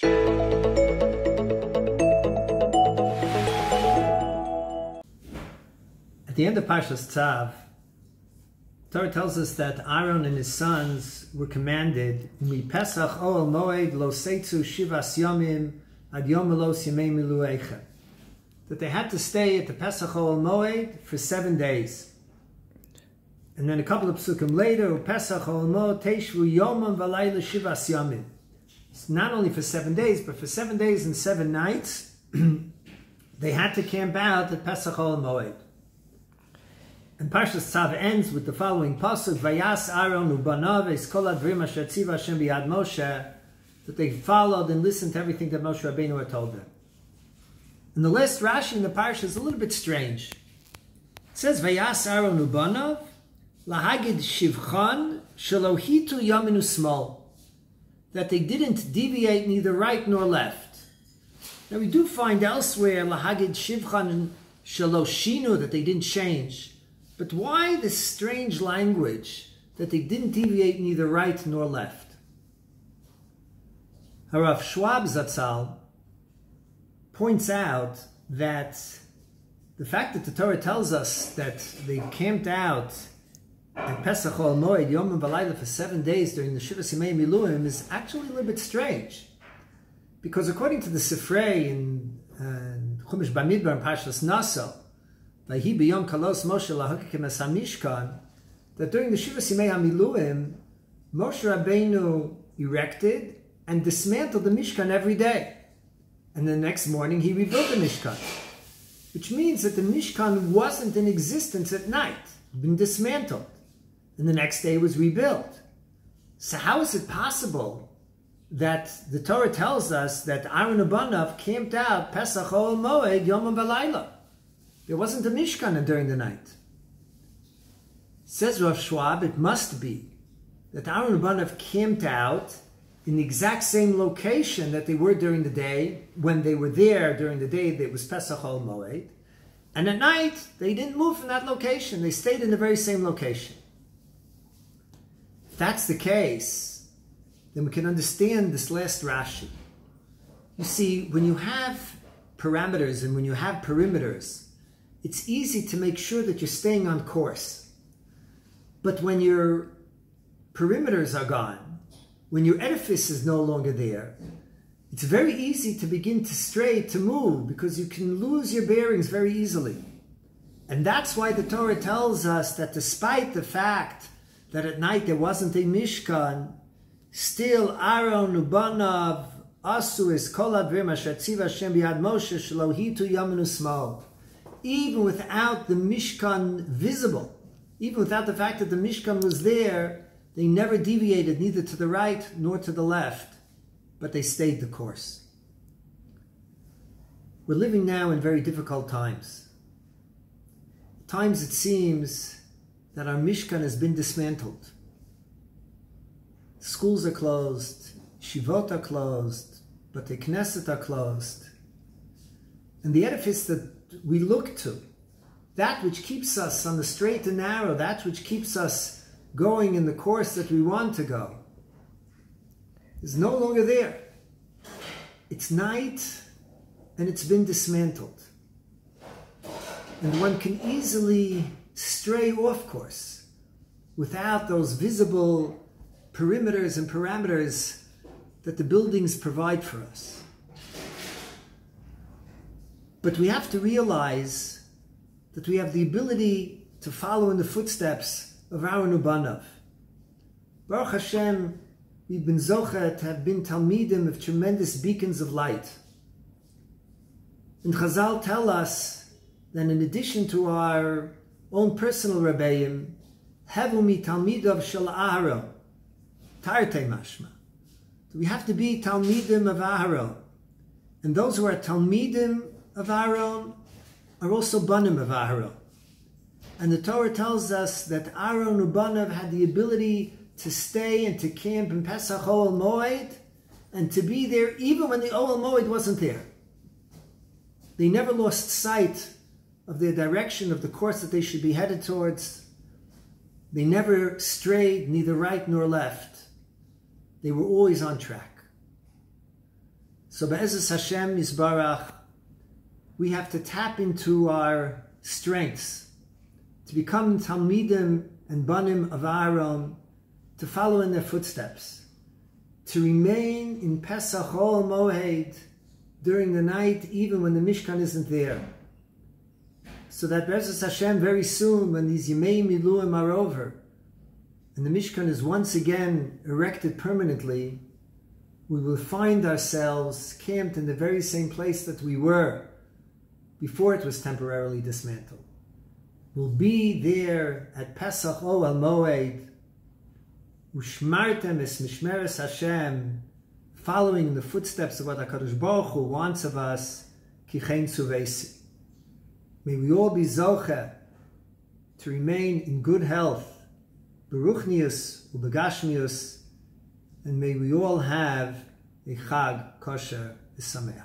At the end of Parashat Tzav, Torah tells us that Aaron and his sons were commanded, "Mi Pesach Oel Moed lo seitzu shivas yomim ad yom elos yemei miluecha," that they had to stay at the Pesach Oel Moed for 7 days. And then a couple of psukim later, Pesach Oel Moed teishvu yomam v'layla shivas yomim. It's not only for 7 days, but for 7 days and 7 nights, they had to camp out at Pesach Oel Moed. And Parashat Tzav ends with the following pasuk: Vayas Aaron ubanav es kol advarim asher tziva Hashem biyad Moshe, that they followed and listened to everything that Moshe Rabbeinu had told them. And the last Rashi in the parasha is a little bit strange. It says Vayas Aaron ubanav lahagid shivchan shalohitu yaminu small, that they didn't deviate neither right nor left. Now we do find elsewhere lahagid shivchan shaloshinu, that they didn't change. But why this strange language that they didn't deviate neither right nor left? Harav Schwab Zatzal points out that the fact that the Torah tells us that they camped out at Pesach Oel Moed Yom V'Layla for 7 days during the Shivas Yemei Miluim is actually a little bit strange, because according to the Sifrei in Chumash Bamidbar and Parshas Naso, that during the Shivas Yemei HaMiluim, Moshe Rabbeinu erected and dismantled the Mishkan every day. And the next morning he rebuilt the Mishkan, which means that the Mishkan wasn't in existence at night. It had been dismantled. And the next day it was rebuilt. So how is it possible that the Torah tells us that Aaron Ubanav camped out Pesach Oel Moed Yom V'Layla? There wasn't a Mishkan during the night. Says Rav Schwab, it must be that Aaron Ubanav camped out in the exact same location that they were during the day, when they were there during the day that was Pesach Oel Moed, and at night they didn't move from that location. They stayed in the very same location. If that's the case, then we can understand this last Rashi. You see, when you have parameters and when you have perimeters, it's easy to make sure that you're staying on course. But when your perimeters are gone, when your edifice is no longer there, it's very easy to begin to stray, to move, because you can lose your bearings very easily. And that's why the Torah tells us that despite the fact that at night there wasn't a Mishkan, still Aaron Ubanav asu es kol advarim asher tziva Hashem biyad Moshe shelo hitu yaminu smal. Even without the Mishkan visible, even without the fact that the Mishkan was there, they never deviated neither to the right nor to the left, but they stayed the course. We're living now in very difficult times. At times it seems that our Mishkan has been dismantled. Schools are closed, shivot are closed, Bate Knesset are closed. And the edifice that we look to, that which keeps us on the straight and narrow, that which keeps us going in the course that we want to go, is no longer there. It's night and it's been dismantled. And one can easily stray off course without those visible perimeters and parameters that the buildings provide for us. But we have to realize that we have the ability to follow in the footsteps of Aaron Ubanav. Baruch Hashem, we've been zocher to have been Talmidim of tremendous beacons of light. And Chazal tell us that in addition to our own personal Rebbeim, Hevu mi Talmidav shel Aaron, Tarte mashma. We have to be Talmidim of Aaron. And those who are Talmidim of Aaron are also Banim of Aaron. And the Torah tells us that Aaron Ubanav had the ability to stay and to camp in Pesach Oel Moed and to be there even when the Oel Moed wasn't there. They never lost sight of their direction, of the course that they should be headed towards. They never strayed neither right nor left. They were always on track. So Be'ezus Hashem Yisbarach, we have to tap into our strengths to become Talmidim and Banim of Aaron, to follow in their footsteps, to remain in Pesach Ol Moed during the night, even when the Mishkan isn't there. So that Be'ezus Hashem, very soon, when these Yemei Miluim are over, and the Mishkan is once again erected permanently, we will find ourselves camped in the very same place that we were before it was temporarily dismantled. We'll be there at Pesach Ol Moed, Ushmartem es Mishmeres Hashem, following in the footsteps of what HaKadosh Baruch Hu wants of us, Kichein Tzuvesi. May we all be zoche to remain in good health, beruchnius ubegashmius, and may we all have a Chag kosher v'sameach.